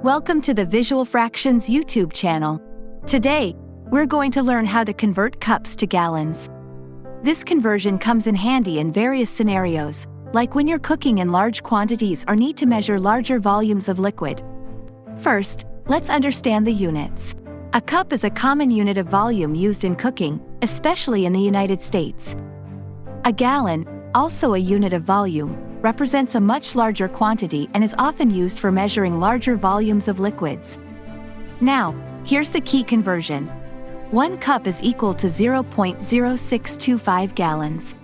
Welcome to the Visual Fractions YouTube channel. Today, we're going to learn how to convert cups to gallons. This conversion comes in handy in various scenarios, like when you're cooking in large quantities or need to measure larger volumes of liquid. First, let's understand the units. A cup is a common unit of volume used in cooking, especially in the United States. A gallon, also a unit of volume, represents a much larger quantity and is often used for measuring larger volumes of liquids. Now, here's the key conversion. 1 cup is equal to 0.0625 gallons.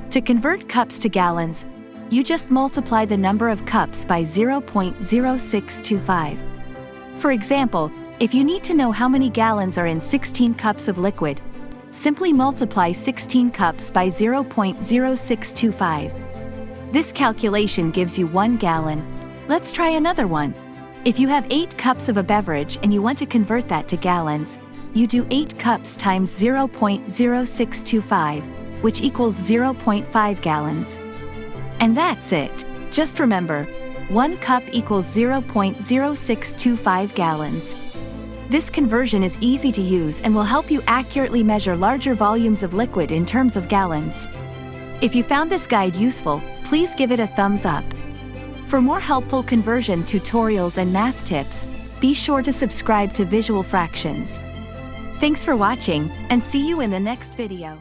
To convert cups to gallons, you just multiply the number of cups by 0.0625. For example, if you need to know how many gallons are in 16 cups of liquid, simply multiply 16 cups by 0.0625. This calculation gives you 1 gallon. Let's try another one. If you have 8 cups of a beverage and you want to convert that to gallons, you do 8 cups times 0.0625, which equals 0.5 gallons. And that's it. Just remember, 1 cup equals 0.0625 gallons. This conversion is easy to use and will help you accurately measure larger volumes of liquid in terms of gallons. If you found this guide useful, please give it a thumbs up. For more helpful conversion tutorials and math tips, be sure to subscribe to Visual Fractions. Thanks for watching, and see you in the next video.